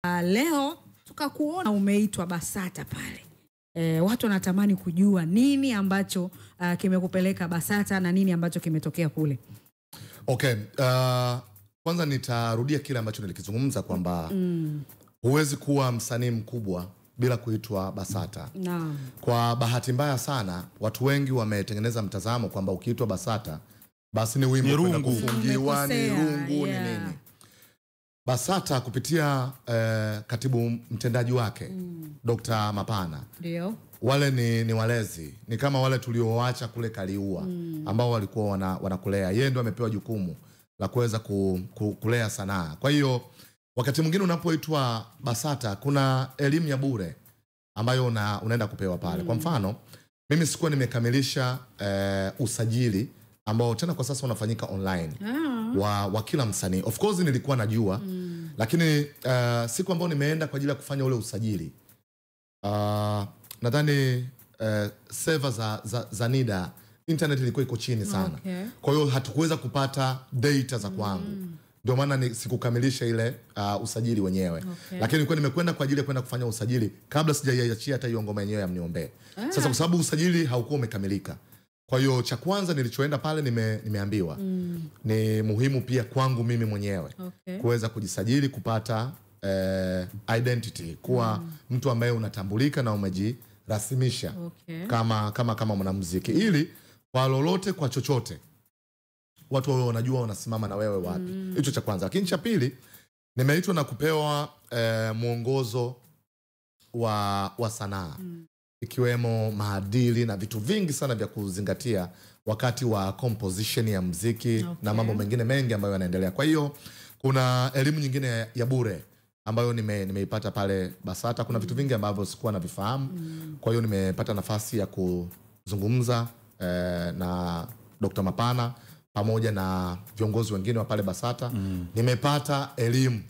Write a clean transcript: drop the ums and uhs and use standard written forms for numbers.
Leo tukakuona umeitwa BASATA pale. Watu wanatamani kujua nini ambacho kimekupeleka BASATA na nini ambacho kimetokea kule. Okay, kwanza nitarudia kile ambacho nilikizungumza kwamba huwezi kuwa msanii mkubwa bila kuitwa BASATA. Naam. Kwa bahati mbaya sana watu wengi wametengeneza mtazamo kwamba ukiitwa BASATA basi ni wimbo kwenda kufungiwa, ni rungu, ni nini. BASATA kupitia katibu mtendaji wake Dr. Mapana. Ndio. Wale ni walezi, ni kama wale tulioacha kule Kaliua ambao walikuwa wanakulea. Yeye ndio amepewa jukumu la kuweza kulea sanaa. Kwa hiyo wakati mwingine unapoitwa BASATA kuna elimu ya bure ambayo unaenda kupewa pale. Kwa mfano, mimi sikuwa nimekamilisha usajili ambao tena kwa sasa unafanyika online wa kila msanii. Of course nilikuwa najua, lakini siku ambayo nimeenda kwa ajili ya kufanya ule usajili, nadhani server za NIDA internet ilikuwa iko chini sana. Okay. Kwa hiyo hatukuweza kupata data za kwangu. Ndio maana sikukamilisha ile usajili wenyewe. Okay. Lakini nilikuwa nimekwenda kwa ajili ya kwenda kufanya usajili kabla sijaiachia hata hiyo ngoma yenyewe ya Mniombe. Sasa kwa sababu usajili haukuwa umekamilika, kwa hiyo cha kwanza nilichoenda pale nimeambiwa ni muhimu pia kwangu mimi mwenyewe kuweza kujisajili, kupata identity, kuwa mtu ambaye unatambulika na umejirasimisha kama mwanamuziki, ili kwa lolote, kwa chochote watu wao wanajua wanasimama na wewe wapi. Hicho cha kwanza. Lakini cha pili, nimeitwa na kupewa mwongozo wa sanaa, ikiwemo maadili na vitu vingi sana vya kuzingatia wakati wa composition ya muziki na mambo mengine mengi ambayo yanaendelea. Kwa hiyo kuna elimu nyingine ya bure ambayo nimeipata pale BASATA. Kuna vitu vingi ambavyo sikuwa navifahamu. Kwa hiyo nimepata nafasi ya kuzungumza na Dr. Mapana pamoja na viongozi wengine wa pale BASATA. Nimepata elimu